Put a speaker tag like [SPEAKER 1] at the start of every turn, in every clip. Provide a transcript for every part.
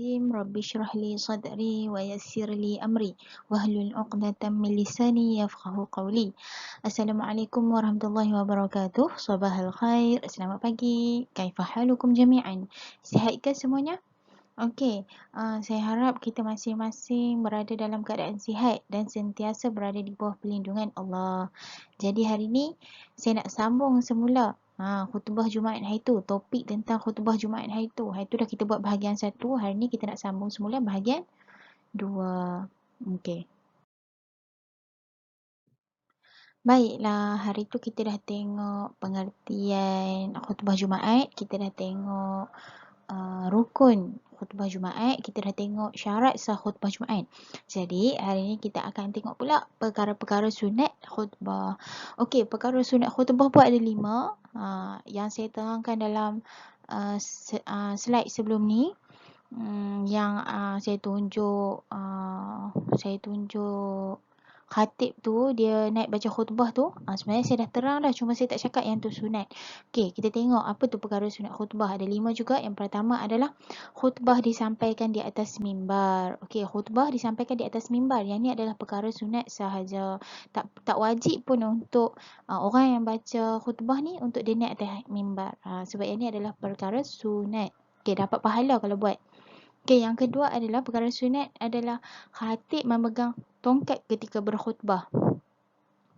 [SPEAKER 1] Bismillahirrahmanirrahim. Rabbi shrah li sadri wa yassir li amri wahlul 'uqdatam min lisani yafqahu qawli. Assalamualaikum warahmatullahi wabarakatuh. Sabahal khair. Selamat pagi. Kaifa halukum jami'an? Sihat ke semuanya? Okey, saya harap kita masing-masing berada dalam keadaan sihat dan sentiasa berada di bawah perlindungan Allah. Jadi hari ini saya nak sambung semula khutbah Jumaat hari tu, topik tentang khutbah Jumaat hari tu. Hari tu dah kita buat bahagian 1, hari ni kita nak sambung semula bahagian 2. Okey. Baiklah, hari tu kita dah tengok pengertian khutbah Jumaat, kita dah tengok rukun khutbah Jumaat, kita dah tengok syarat sah khutbah Jumaat. Jadi hari ni kita akan tengok pula perkara-perkara sunat khutbah. Okey, perkara sunat khutbah pun ada 5 yang saya terangkan dalam slide sebelum ni. Yang saya tunjuk khatib tu dia naik baca khutbah tu, sebenarnya saya dah terang dah, cuma saya tak cakap yang tu sunat. Okey, kita tengok apa tu perkara sunat khutbah. Ada 5 juga. Yang pertama adalah khutbah disampaikan di atas mimbar. Okey, khutbah disampaikan di atas mimbar. Yang ni adalah perkara sunat sahaja. Tak wajib pun untuk orang yang baca khutbah ni untuk dia naik atas mimbar. Sebab yang ni adalah perkara sunat. Okey, dapat pahala kalau buat. Okey, yang kedua adalah perkara sunat adalah khatib memegang tongkat ketika berkhutbah.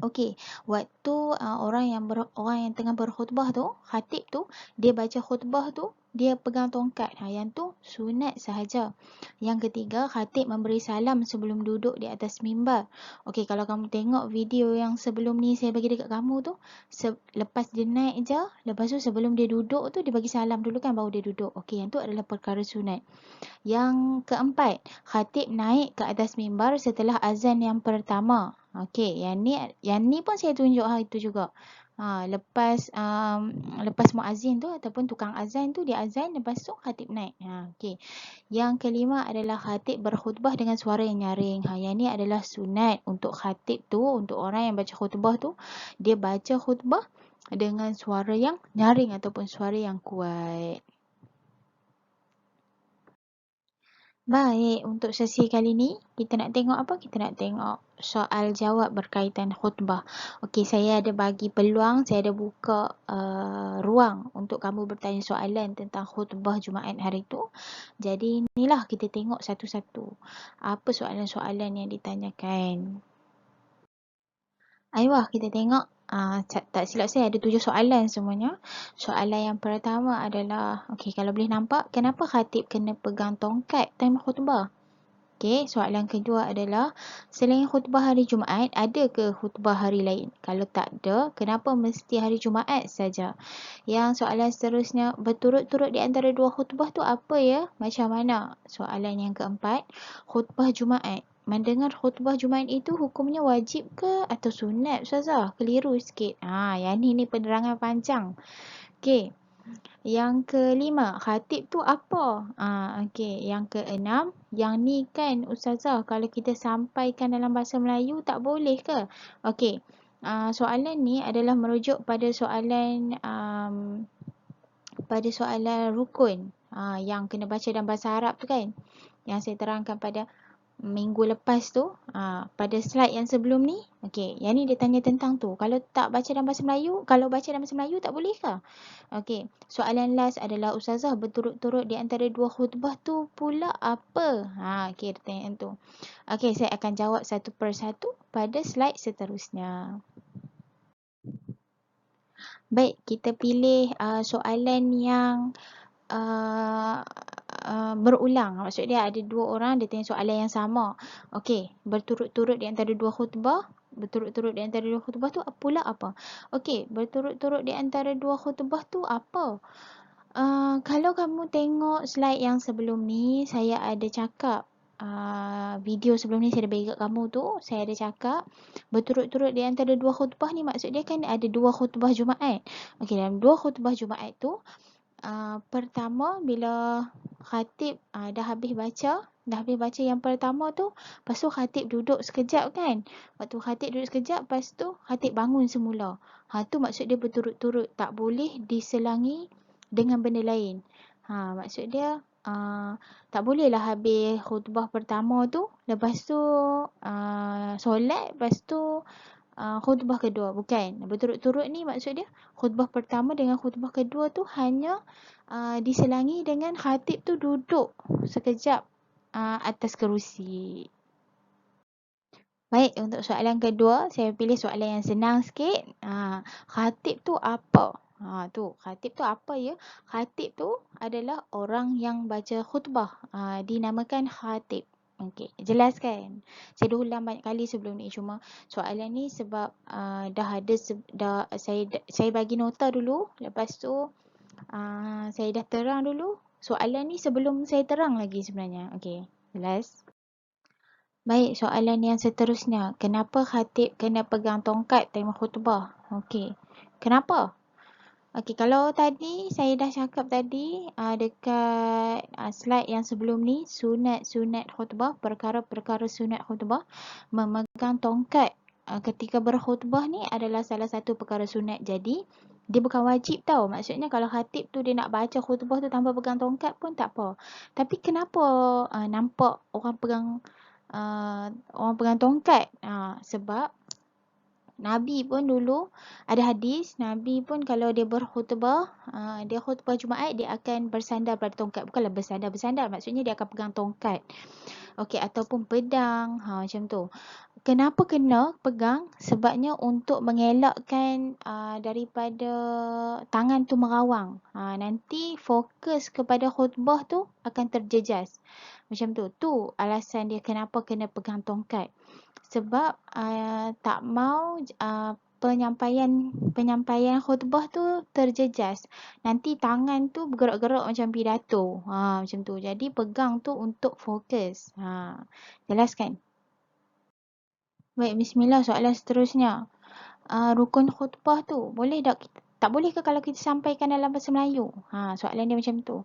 [SPEAKER 1] Okey, waktu orang yang tengah berkhutbah tu, khatib tu, dia baca khutbah tu, dia pegang tongkat. Yang tu sunat sahaja. Yang ketiga, khatib memberi salam sebelum duduk di atas mimbar. Okey, kalau kamu tengok video yang sebelum ni saya bagi dekat kamu tu, lepas dia naik je, lepas tu sebelum dia duduk tu, dia bagi salam dulu kan, baru dia duduk. Okey, yang tu adalah perkara sunat. Yang keempat, khatib naik ke atas mimbar setelah azan yang pertama. Okey, yang ni pun saya tunjuk hari tu juga. Lepas muazzin tu ataupun tukang azan tu dia azan, lepas tu khatib naik. Okey. Yang kelima adalah khatib berkhutbah dengan suara yang nyaring. Yang ni adalah sunat untuk khatib tu, untuk orang yang baca khutbah tu, dia baca khutbah dengan suara yang nyaring ataupun suara yang kuat. Baik, untuk sesi kali ni kita nak tengok apa? Kita nak tengok soal jawab berkaitan khutbah. Okey, saya ada bagi peluang, saya ada buka ruang untuk kamu bertanya soalan tentang khutbah Jumaat hari tu. Jadi inilah kita tengok satu-satu. Apa soalan-soalan yang ditanyakan? Ayuh, kita tengok. Tak silap saya ada 7 soalan semuanya. Soalan yang pertama adalah, okey, kalau boleh nampak, kenapa khatib kena pegang tongkat time khutbah? Okey, soalan kedua adalah, selain khutbah hari Jumaat, ada ke khutbah hari lain? Kalau tak ada, kenapa mesti hari Jumaat saja? Yang soalan seterusnya, berturut-turut di antara 2 khutbah tu apa ya? Macam mana? Soalan yang keempat, khutbah Jumaat. Mendengar khutbah Jumaat itu hukumnya wajib ke atau sunat, Ustazah? Keliru sikit. Yang ni penerangan panjang. Okey. Yang kelima, khatib tu apa? Okey. Yang keenam, yang ni kan Ustazah, kalau kita sampaikan dalam bahasa Melayu tak boleh ke? Okey. Soalan ni adalah merujuk pada soalan rukun. Yang kena baca dalam bahasa Arab tu kan? Yang saya terangkan pada minggu lepas tu, pada slide yang sebelum ni. Okey, yang ni dia tanya tentang tu. Kalau tak baca dalam bahasa Melayu, kalau baca dalam bahasa Melayu tak boleh ke? Okey, soalan last adalah, Ustazah, berturut-turut di antara 2 khutbah tu pula apa? Okey, pertanyaan tu. Okey, saya akan jawab satu persatu pada slide seterusnya. Baik, kita pilih soalan yang berulang. Maksud dia ada 2 orang dia tanya soalan yang sama. Okey, berturut-turut di antara 2 khutbah. Berturut-turut di antara 2 khutbah tu pula apa? Okey, berturut-turut di antara 2 khutbah tu apa? Kalau kamu tengok slide yang sebelum ni, saya ada cakap video sebelum ni saya ada bagi kat kamu tu, saya ada cakap berturut-turut di antara 2 khutbah ni maksud dia kan ada 2 khutbah Jumaat. Okey, dalam 2 khutbah Jumaat tu, pertama bila khatib dah habis baca yang pertama tu, lepas tu khatib duduk sekejap kan. Waktu khatib duduk sekejap, lepas tu khatib bangun semula. Tu maksud dia berturut-turut, tak boleh diselangi dengan benda lain. Maksud dia tak bolehlah habis khutbah pertama tu, lepas tu solat, lepas tu khutbah kedua. Bukan. Berturut-turut ni maksud dia, khutbah pertama dengan khutbah kedua tu hanya diselangi dengan khatib tu duduk sekejap atas kerusi. Baik, untuk soalan kedua, saya pilih soalan yang senang sikit. Khatib tu apa? Khatib tu apa ya? Khatib tu adalah orang yang baca khutbah. Dinamakan khatib. Okey, jelas kan? Saya dah ulang banyak kali sebelum ni. Cuma soalan ni sebab dah ada, saya bagi nota dulu. Lepas tu saya dah terang dulu. Soalan ni sebelum saya terang lagi sebenarnya. Okey, jelas? Baik, soalan yang seterusnya. Kenapa khatib kena pegang tongkat time khutbah? Okey. Kenapa? Okey, kalau tadi saya dah cakap tadi dekat slide yang sebelum ni, sunat-sunat khutbah, perkara-perkara sunat khutbah, memegang tongkat ketika berkhutbah ni adalah salah satu perkara sunat. Jadi, dia bukan wajib tau. Maksudnya kalau khatib tu dia nak baca khutbah tu tanpa pegang tongkat pun tak apa. Tapi kenapa nampak orang pegang tongkat? Sebab Nabi pun dulu ada hadis, Nabi pun kalau dia berkhutbah, dia khutbah Jumaat, dia akan bersandar pada tongkat. Bukanlah bersandar, maksudnya dia akan pegang tongkat. Okey, ataupun pedang, macam tu. Kenapa kena pegang? Sebabnya untuk mengelakkan daripada tangan tu merawang. Nanti fokus kepada khutbah tu akan terjejas. Macam tu. Tu alasan dia kenapa kena pegang tongkat. Sebab tak mau penyampaian khutbah tu terjejas. Nanti tangan tu bergerak-gerak macam pidato. Macam tu. Jadi pegang tu untuk fokus. Jelas kan? Baik, bismillah, soalan seterusnya. Rukun khutbah tu boleh tak boleh ke kalau kita sampaikan dalam bahasa Melayu? Soalan dia macam tu.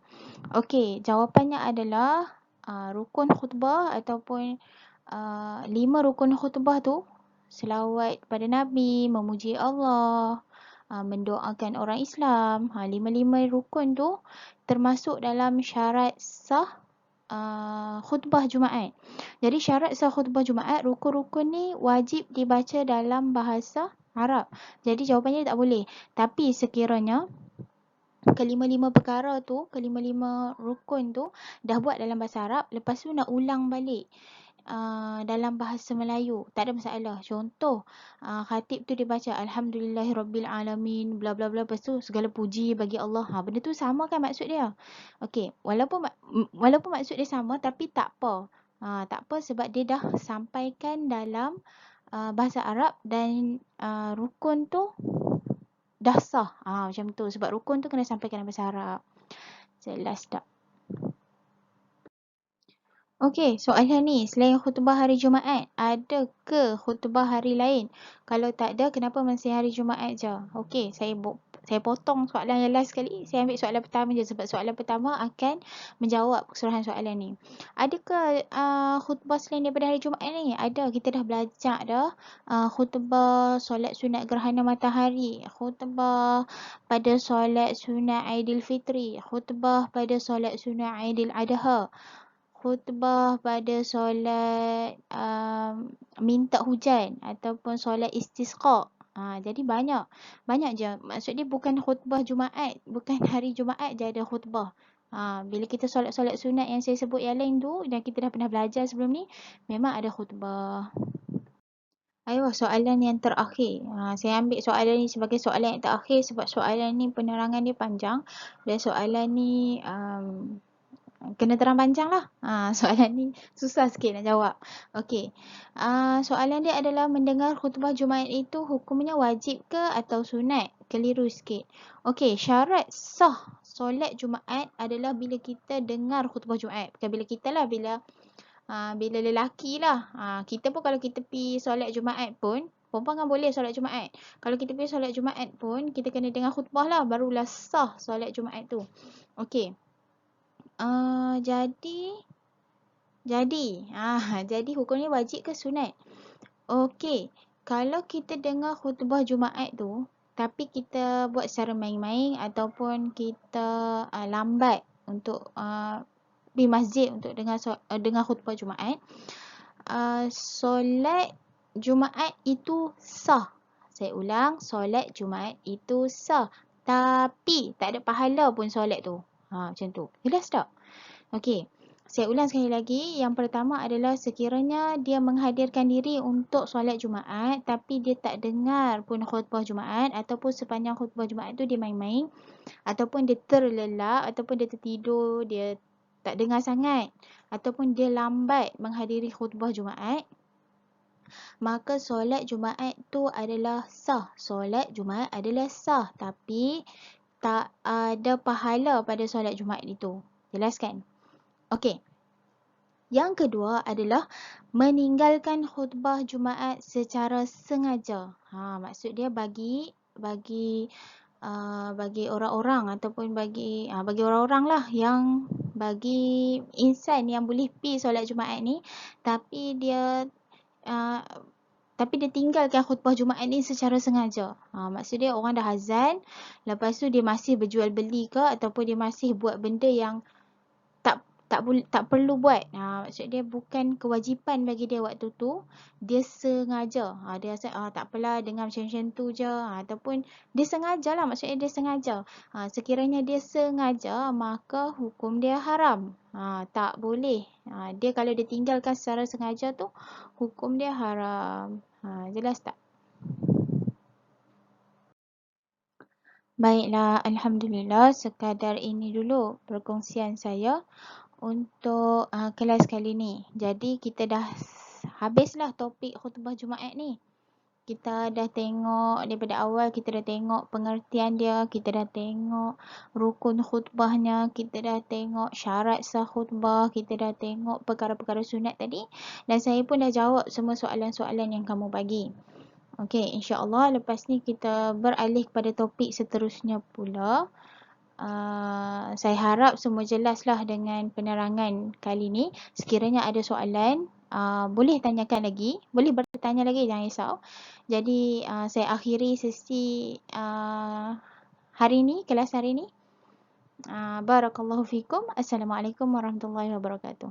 [SPEAKER 1] Okey, jawapannya adalah rukun khutbah ataupun 5 rukun khutbah tu, selawat pada Nabi, memuji Allah, mendoakan orang Islam, 5 rukun tu termasuk dalam syarat sah khutbah Jumaat. Jadi syarat sah khutbah Jumaat, rukun-rukun ni wajib dibaca dalam bahasa Arab. Jadi jawapannya tak boleh. Tapi sekiranya kelima-lima perkara tu, kelima-lima rukun tu dah buat dalam bahasa Arab, lepas tu nak ulang balik dalam bahasa Melayu, tak ada masalah. Contoh, khatib tu dia baca Alhamdulillahirrabbilalamin, bla bla bla, lepas tu segala puji bagi Allah. Benda tu sama kan maksud dia? Okey, walaupun maksud dia sama, tapi tak apa. Tak apa sebab dia dah sampaikan dalam bahasa Arab dan rukun tu dah sah. Macam tu. Sebab rukun tu kena sampaikan dalam bahasa Arab. Jelas tak? Okey, soalan ni, selain khutbah hari Jumaat, ada ke khutbah hari lain? Kalau tak ada, kenapa masih hari Jumaat je? Okey, saya potong soalan yang last sekali. Saya ambil soalan pertama je sebab soalan pertama akan menjawab keseluruhan soalan ni. Adakah khutbah selain daripada hari Jumaat ni? Ada, kita dah belajar dah. Khutbah solat sunat gerhana matahari, khutbah pada solat sunat Aidilfitri, khutbah pada solat sunat Aidil Adha, khutbah pada solat minta hujan ataupun solat istisqa. Jadi banyak je. Maksud dia bukan khutbah Jumaat, bukan hari Jumaat je ada khutbah. Bila kita solat-solat sunat yang saya sebut yang lain tu, dan kita dah pernah belajar sebelum ni, memang ada khutbah. Ayuh, soalan yang terakhir. Saya ambil soalan ni sebagai soalan yang terakhir sebab soalan ni penerangan dia panjang. Dan soalan ni kena terang panjang lah. Soalan ni susah sikit nak jawab. Okey. Soalan dia adalah mendengar khutbah Jumaat itu hukumnya wajib ke atau sunat? Keliru sikit. Okey, syarat sah solat Jumaat adalah bila kita dengar khutbah Jumaat. Bukan bila kita lah, bila lelaki lah. Kita pun kalau kita pergi solat Jumaat pun, perempuan kan boleh solat Jumaat. Kalau kita pergi solat Jumaat pun, kita kena dengar khutbah lah, barulah sah solat Jumaat tu. Okey. Jadi hukumnya wajib ke sunat? Okey, kalau kita dengar khutbah Jumaat tu, tapi kita buat secara main-main ataupun kita lambat untuk pergi masjid untuk dengar khutbah Jumaat. Solat Jumaat itu sah. Saya ulang, solat Jumaat itu sah. Tapi tak ada pahala pun solat tu. Macam tu. Jelas tak? Okey. Saya ulang sekali lagi. Yang pertama adalah sekiranya dia menghadirkan diri untuk solat Jumaat tapi dia tak dengar pun khutbah Jumaat ataupun sepanjang khutbah Jumaat tu dia main-main ataupun dia terlelap ataupun dia tertidur, dia tak dengar sangat ataupun dia lambat menghadiri khutbah Jumaat, maka solat Jumaat tu adalah sah. Solat Jumaat adalah sah tapi tak ada pahala pada solat Jumaat itu. Jelaskan? Okey. Yang kedua adalah meninggalkan khutbah Jumaat secara sengaja. Maksud dia bagi orang-orang ataupun bagi orang-orang lah yang bagi insan yang boleh pi solat Jumaat ni tapi dia tinggalkan khutbah Jumaat ni secara sengaja. Maksud dia orang dah azan, lepas tu dia masih berjual beli ke ataupun dia masih buat benda yang tak perlu buat. Maksud dia bukan kewajipan bagi dia waktu tu. Dia sengaja. Dia rasa tak apalah dengar macam-macam tu je. Ataupun dia sengaja lah. Maksudnya dia sengaja. Sekiranya dia sengaja, maka hukum dia haram. Tak boleh. Dia kalau dia tinggalkan secara sengaja tu, hukum dia haram. Jelas tak? Baiklah, Alhamdulillah. Sekadar ini dulu perkongsian saya untuk kelas kali ni. Jadi kita dah habislah topik khutbah Jumaat ni. Kita dah tengok daripada awal, kita dah tengok pengertian dia, kita dah tengok rukun khutbahnya, kita dah tengok syarat sah khutbah, kita dah tengok perkara-perkara sunat tadi, dan saya pun dah jawab semua soalan-soalan yang kamu bagi. Okey, insya-Allah lepas ni kita beralih kepada topik seterusnya pula. Saya harap semua jelaslah dengan penerangan kali ni. Sekiranya ada soalan, boleh tanyakan lagi, boleh bertanya lagi, jangan risau. Jadi saya akhiri sesi hari ni, kelas hari ni. Barakallahu fikum. Assalamualaikum warahmatullahi wabarakatuh.